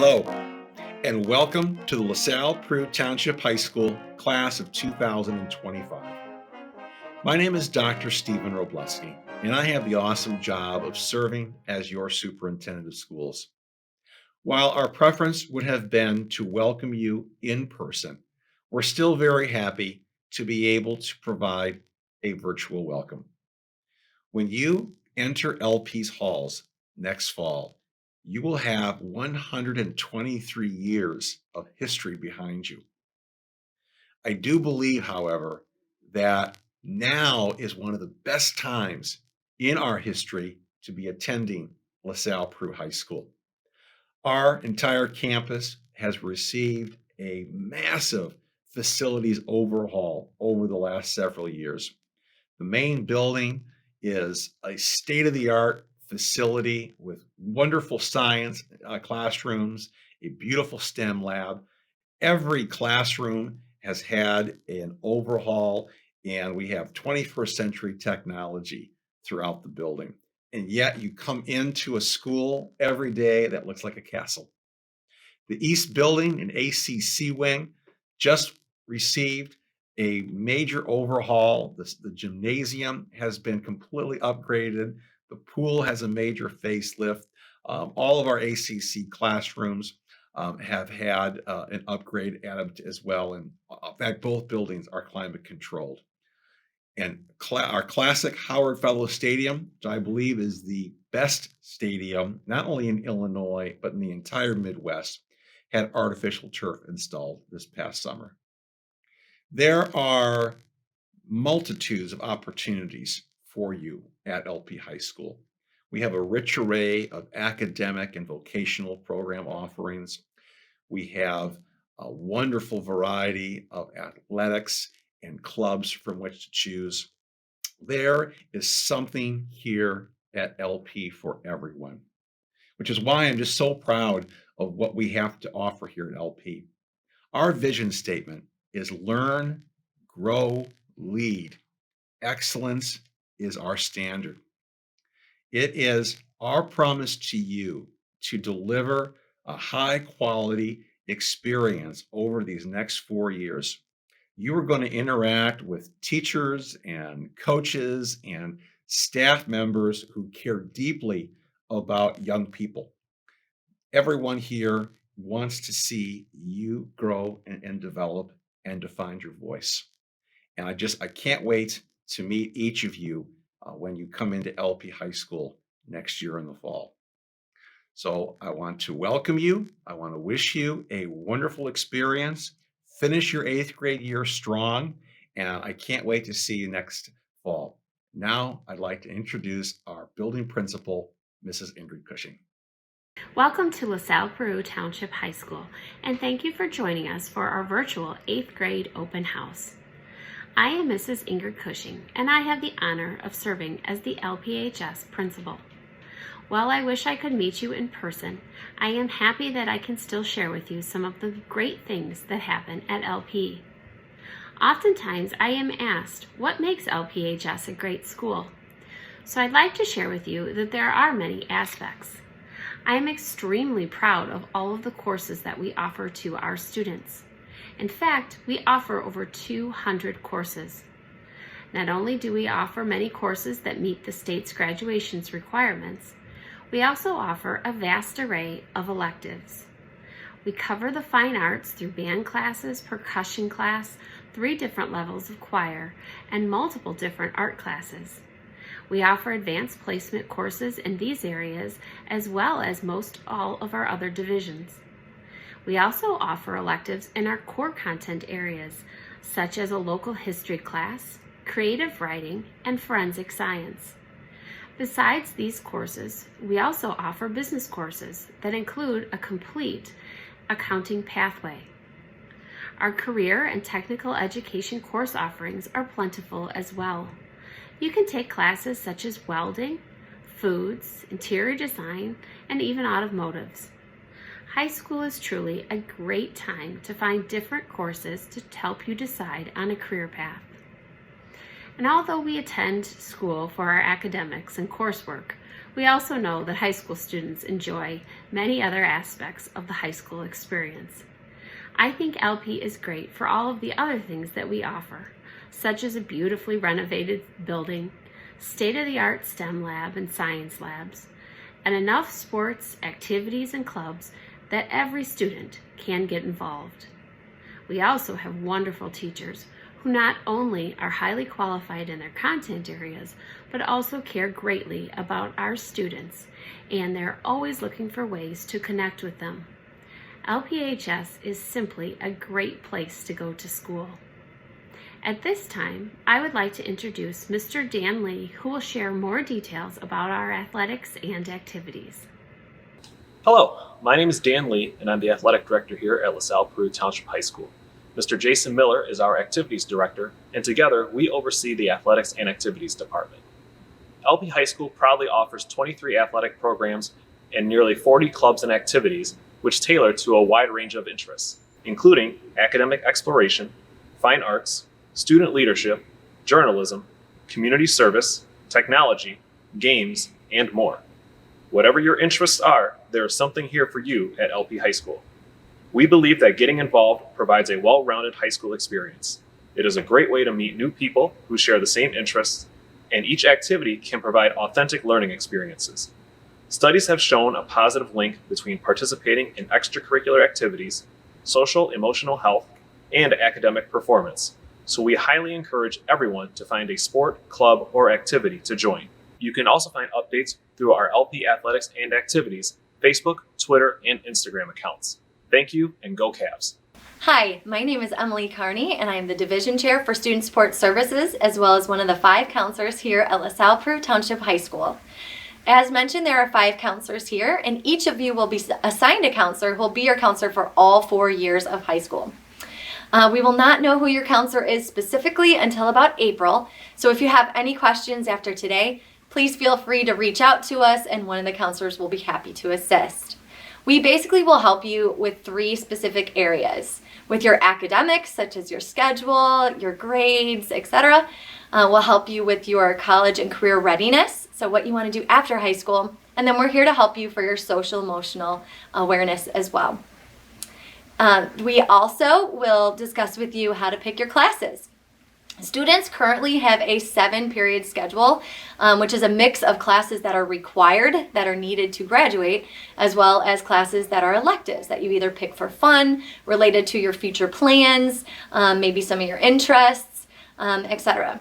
Hello, and welcome to the Salle-Peru Township High School Class of 2025. My name is Dr. Stephen Robleski, and I have the awesome job of serving as your superintendent of schools. While our preference would have been to welcome you in person, we're still very happy to be able to provide a virtual welcome. When you enter LP's halls next fall, you will have 123 years of history behind you. I do believe, however, that now is one of the best times in our history to be attending LaSalle-Peru High School. Our entire campus has received a massive facilities overhaul over the last several years. The main building is a state-of-the-art facility with wonderful science classrooms, a beautiful STEM lab. Every classroom has had an overhaul, and we have 21st century technology throughout the building. And yet you come into a school every day that looks like a castle. The East Building and ACC wing just received a major overhaul. The gymnasium has been completely upgraded. The pool has a major facelift. All of our ACC classrooms have had an upgrade added as well. And in fact, both buildings are climate controlled. And our classic Howard Fellows Stadium, which I believe is the best stadium, not only in Illinois, but in the entire Midwest, had artificial turf installed this past summer. There are multitudes of opportunities for you at LP High School. We have a rich array of academic and vocational program offerings. We have a wonderful variety of athletics and clubs from which to choose. There is something here at LP for everyone, which is why I'm just so proud of what we have to offer here at LP. Our vision statement is learn, grow, lead. Excellence is our standard. It is our promise to you to deliver a high quality experience over these next 4 years. You are going to interact with teachers and coaches and staff members who care deeply about young people. Everyone here wants to see you grow and develop and to find your voice. And I can't wait to meet each of you when you come into LP High School next year in the fall. So I want to welcome you. I want to wish you a wonderful experience. Finish your 8th grade year strong, and I can't wait to see you next fall. Now I'd like to introduce our building principal, Mrs. Ingrid Cushing. Welcome to LaSalle-Peru Township High School, and thank you for joining us for our virtual 8th grade open house. I am Mrs. Ingrid Cushing, and I have the honor of serving as the LPHS principal. While I wish I could meet you in person, I am happy that I can still share with you some of the great things that happen at LP. Oftentimes, I am asked, what makes LPHS a great school? So I'd like to share with you that there are many aspects. I am extremely proud of all of the courses that we offer to our students. In fact, we offer over 200 courses. Not only do we offer many courses that meet the state's graduations requirements, we also offer a vast array of electives. We cover the fine arts through band classes, percussion class, 3 different levels of choir, and multiple different art classes. We offer advanced placement courses in these areas as well as most all of our other divisions. We also offer electives in our core content areas, such as a local history class, creative writing, and forensic science. Besides these courses, we also offer business courses that include a complete accounting pathway. Our career and technical education course offerings are plentiful as well. You can take classes such as welding, foods, interior design, and even automotives. High school is truly a great time to find different courses to help you decide on a career path. And although we attend school for our academics and coursework, We also know that high school students enjoy many other aspects of the high school experience. I think LP is great for all of the other things that we offer, such as a beautifully renovated building, state-of-the-art STEM lab and science labs, and enough sports, activities, and clubs that every student can get involved. We also have wonderful teachers who not only are highly qualified in their content areas, but also care greatly about our students, and they're always looking for ways to connect with them. LPHS is simply a great place to go to school. At this time, I would like to introduce Mr. Dan Lee, who will share more details about our athletics and activities. Hello, my name is Dan Lee, and I'm the athletic director here at Salle-Peru Township High School. Mr. Jason Miller is our activities director, and together we oversee the athletics and activities department. LP High School proudly offers 23 athletic programs and nearly 40 clubs and activities which tailor to a wide range of interests, including academic exploration, fine arts, student leadership, journalism, community service, technology, games, and more. Whatever your interests are, there is something here for you at LP High School. We believe that getting involved provides a well-rounded high school experience. It is a great way to meet new people who share the same interests, and each activity can provide authentic learning experiences. Studies have shown a positive link between participating in extracurricular activities, social emotional health, and academic performance. So we highly encourage everyone to find a sport, club, or activity to join. You can also find updates through our LP Athletics and Activities Facebook, Twitter, and Instagram accounts. Thank you, and go Cavs. Hi, my name is Emily Carney, and I am the Division Chair for Student Support Services, as well as one of the 5 counselors here at Salle-Peru Township High School. As mentioned, there are 5 counselors here, and each of you will be assigned a counselor who will be your counselor for all 4 years of high school. We will not know who your counselor is specifically until about April, so if you have any questions after today, please feel free to reach out to us, and one of the counselors will be happy to assist. We basically will help you with 3 specific areas. With your academics, such as your schedule, your grades, etc. We'll help you with your college and career readiness, so what you want to do after high school. And then we're here to help you for your social emotional awareness as well. We also will discuss with you how to pick your classes. Students currently have a 7-period schedule, which is a mix of classes that are required, that are needed to graduate, as well as classes that are electives that you either pick for fun, related to your future plans, maybe some of your interests, etc.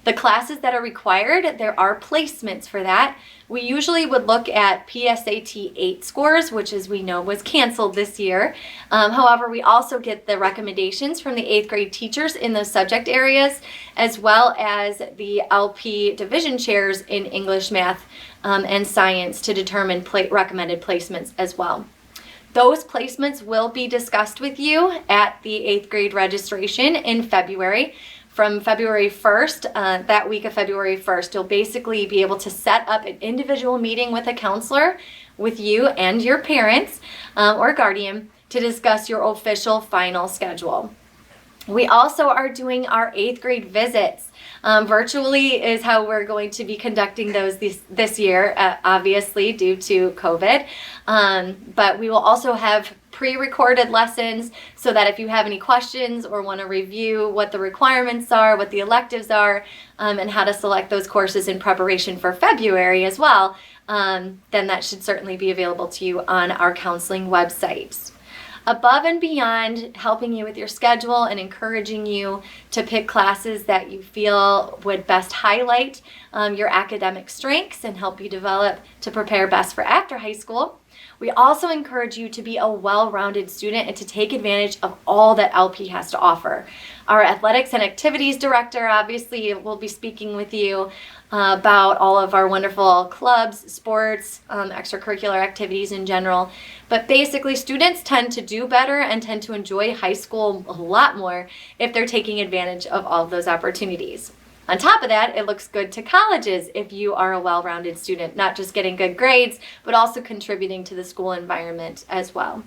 The classes that are required, there are placements for that. We usually would look at PSAT 8 scores, which as we know was canceled this year. However, we also get the recommendations from the 8th grade teachers in those subject areas, as well as the LP division chairs in English, math, and science to determine recommended placements as well. Those placements will be discussed with you at the 8th grade registration in February. From February 1st, that week of February 1st, you'll basically be able to set up an individual meeting with a counselor with you and your parents or guardian to discuss your official final schedule. We also are doing our 8th grade visits. Virtually is how we're going to be conducting those this year, obviously due to COVID. But we will also have pre-recorded lessons so that if you have any questions or want to review what the requirements are, what the electives are, and how to select those courses in preparation for February as well, then that should certainly be available to you on our counseling website. Above and beyond helping you with your schedule and encouraging you to pick classes that you feel would best highlight your academic strengths and help you develop to prepare best for after high school, we also encourage you to be a well-rounded student and to take advantage of all that LP has to offer. Our athletics and activities director obviously will be speaking with you about all of our wonderful clubs, sports, extracurricular activities in general. But basically, students tend to do better and tend to enjoy high school a lot more if they're taking advantage of all of those opportunities. On top of that, it looks good to colleges if you are a well-rounded student, not just getting good grades, but also contributing to the school environment as well.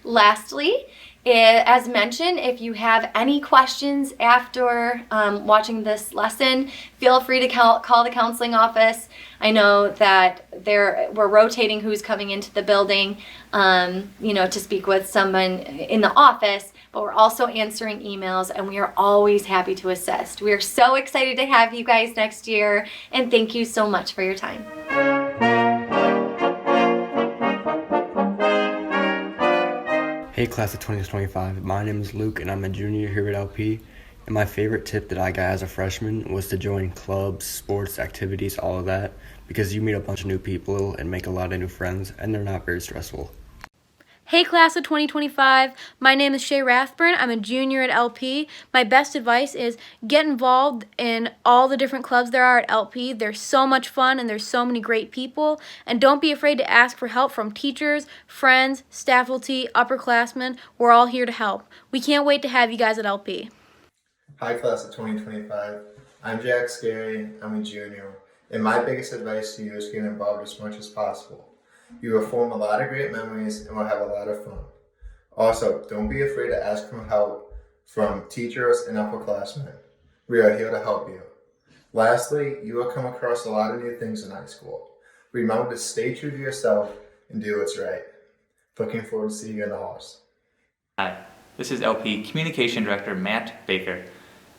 Lastly, As mentioned, if you have any questions after watching this lesson, feel free to call the counseling office. I know that we're rotating who's coming into the building, to speak with someone in the office, but we're also answering emails, and we are always happy to assist. We are so excited to have you guys next year, and thank you so much for your time. Hey class of 2025, my name is Luke and I'm a junior here at LP, and my favorite tip that I got as a freshman was to join clubs, sports, activities, all of that, because you meet a bunch of new people and make a lot of new friends, and they're not very stressful. Hey class of 2025, my name is Shay Rathburn. I'm a junior at LP. My best advice is get involved in all the different clubs there are at LP. They're so much fun and there's so many great people. And don't be afraid to ask for help from teachers, friends, faculty, upperclassmen. We're all here to help. We can't wait to have you guys at LP. Hi class of 2025, I'm Jack Scary, I'm a junior, and my biggest advice to you is get involved as much as possible. You will form a lot of great memories and will have a lot of fun. Also, don't be afraid to ask for help from teachers and upperclassmen. We are here to help you. Lastly, you will come across a lot of new things in high school. Remember to stay true to yourself and do what's right. Looking forward to seeing you in the halls. Hi, this is LP Communication Director Matt Baker.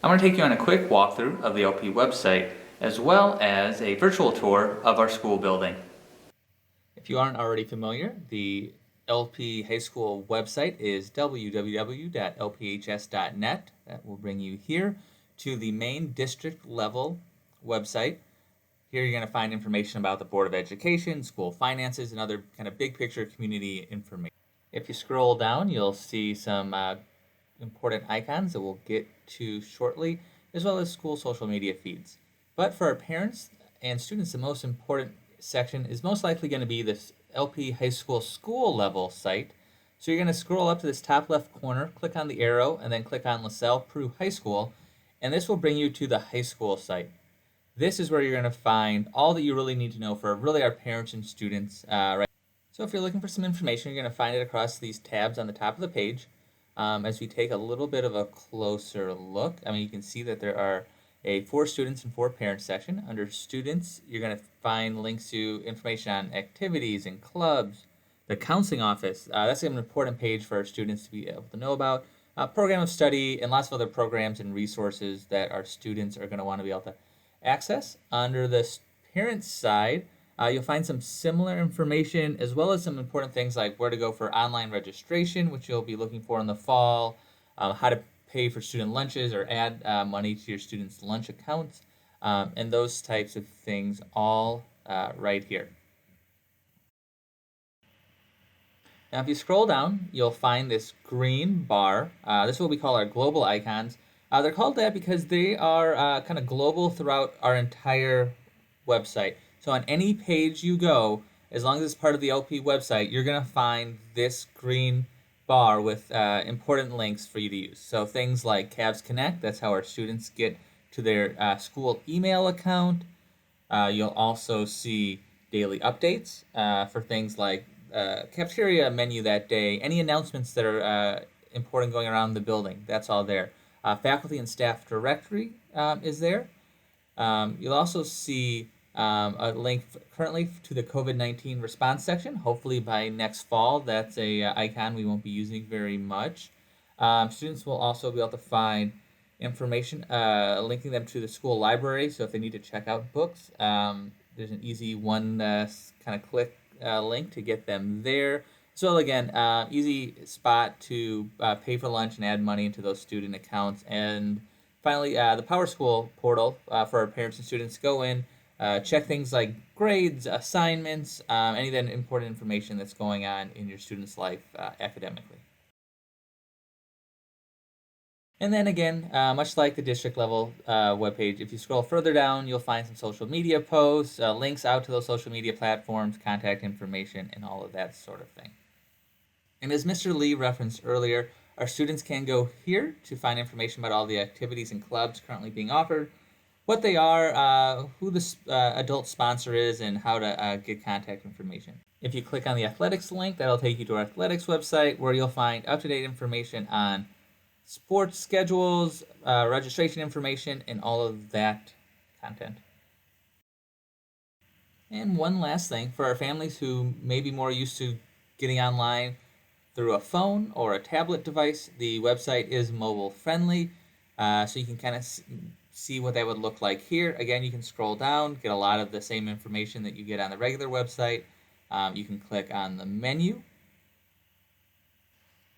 I want to take you on a quick walkthrough of the LP website, as well as a virtual tour of our school building. If you aren't already familiar, the LP High School website is www.lphs.net. That will bring you here to the main district level website. Here you're going to find information about the Board of Education, school finances, and other kind of big picture community information. If you scroll down, you'll see some important icons that we'll get to shortly, as well as school social media feeds. But for our parents and students, the most important section is most likely going to be this LP High School school level site. So you're going to scroll up to this top left corner, click on the arrow, and then click on Salle-Peru High School, and this will bring you to the high school site. This is where you're going to find all that you really need to know for really our parents and students. Right. So if you're looking for some information, you're going to find it across these tabs on the top of the page. As we take a little bit of a closer look, you can see that there are a for students and for parents section. Under students, you're going to find links to information on activities and clubs, the counseling office. That's an important page for our students to be able to know about. Program of study and lots of other programs and resources that our students are going to want to be able to access. Under the parents side, you'll find some similar information, as well as some important things like where to go for online registration, which you'll be looking for in the fall, how to pay for student lunches or add money to your students' lunch accounts, and those types of things all right here. Now if you scroll down, you'll find this green bar. This is what we call our global icons. They're called that because they are kind of global throughout our entire website. So on any page you go, as long as it's part of the LP website, you're going to find this green bar with important links for you to use. So things like Cavs Connect, that's how our students get to their school email account. You'll also see daily updates for things like cafeteria menu that day, any announcements that are important going around the building, that's all there. Faculty and staff directory is there. You'll also see a link currently to the COVID-19 response section. Hopefully by next fall, that's a icon we won't be using very much. Students will also be able to find information linking them to the school library. So if they need to check out books, there's an easy one kind of click link to get them there. So again, easy spot to pay for lunch and add money into those student accounts. And finally, the PowerSchool portal for our parents and students. Go in, check things like grades, assignments, any of that important information that's going on in your student's life academically. And then again, much like the district level webpage, if you scroll further down, you'll find some social media posts, links out to those social media platforms, contact information, and all of that sort of thing. And as Mr. Lee referenced earlier, our students can go here to find information about all the activities and clubs currently being offered, what they are, who the adult sponsor is, and how to get contact information. If you click on the athletics link, that'll take you to our athletics website where you'll find up-to-date information on sports schedules, registration information, and all of that content. And one last thing, for our families who may be more used to getting online through a phone or a tablet device, the website is mobile friendly, so you can kind of see what that would look like here. Again, you can scroll down, get a lot of the same information that you get on the regular website. You can click on the menu.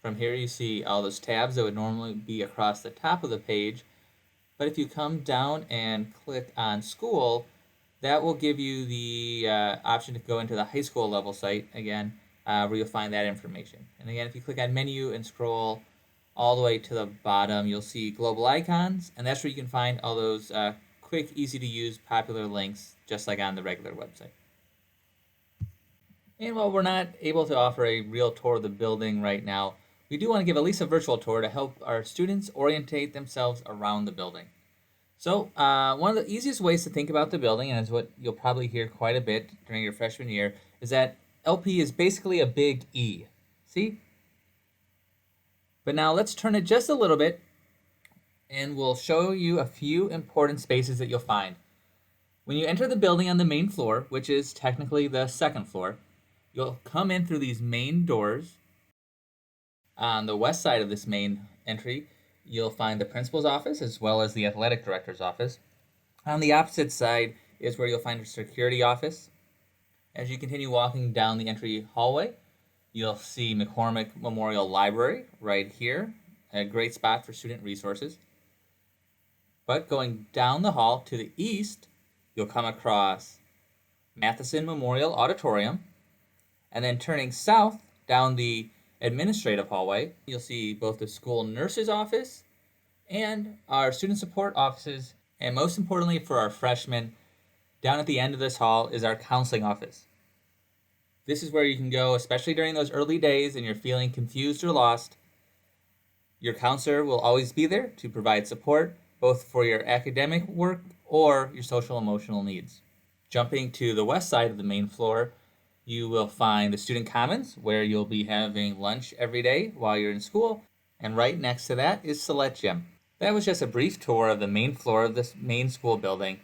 From here you see all those tabs that would normally be across the top of the page, but if you come down and click on school, that will give you the option to go into the high school level site again, where you'll find that information. And again, if you click on menu and scroll all the way to the bottom, you'll see global icons, and that's where you can find all those quick, easy to use, popular links, just like on the regular website. And while we're not able to offer a real tour of the building right now, we do want to give at least a virtual tour to help our students orientate themselves around the building. So one of the easiest ways to think about the building, and it's what you'll probably hear quite a bit during your freshman year, is that LP is basically a big E. See? But now let's turn it just a little bit, and we'll show you a few important spaces that you'll find. When you enter the building on the main floor, which is technically the second floor, you'll come in through these main doors. On the west side of this main entry, you'll find the principal's office as well as the athletic director's office. On the opposite side is where you'll find a security office. As you continue walking down the entry hallway, you'll see McCormick Memorial Library right here, a great spot for student resources. But going down the hall to the east, you'll come across Matheson Memorial Auditorium, and then turning south down the administrative hallway, you'll see both the school nurse's office and our student support offices, and most importantly for our freshmen, down at the end of this hall is our counseling office. This is where you can go, especially during those early days and you're feeling confused or lost. Your counselor will always be there to provide support, both for your academic work or your social emotional needs. Jumping to the west side of the main floor, you will find the student commons, where you'll be having lunch every day while you're in school, and right next to that is Select Gym. That was just a brief tour of the main floor of this main school building,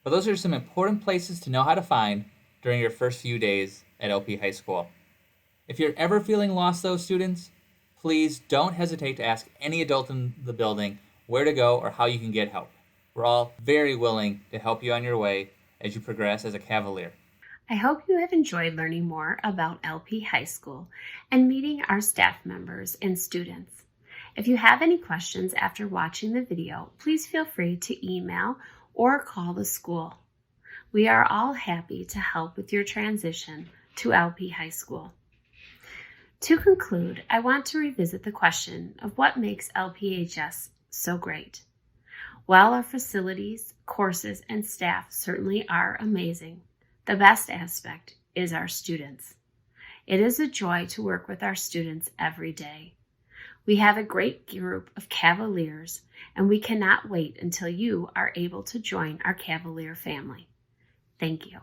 but those are some important places to know how to find during your first few days at LP High School. If you're ever feeling lost though, students, please don't hesitate to ask any adult in the building where to go or how you can get help. We're all very willing to help you on your way as you progress as a Cavalier. I hope you have enjoyed learning more about LP High School and meeting our staff members and students. If you have any questions after watching the video, please feel free to email or call the school. We are all happy to help with your transition to LP High School. To conclude, I want to revisit the question of what makes LPHS so great. While our facilities, courses, and staff certainly are amazing, the best aspect is our students. It is a joy to work with our students every day. We have a great group of Cavaliers, and we cannot wait until you are able to join our Cavalier family. Thank you.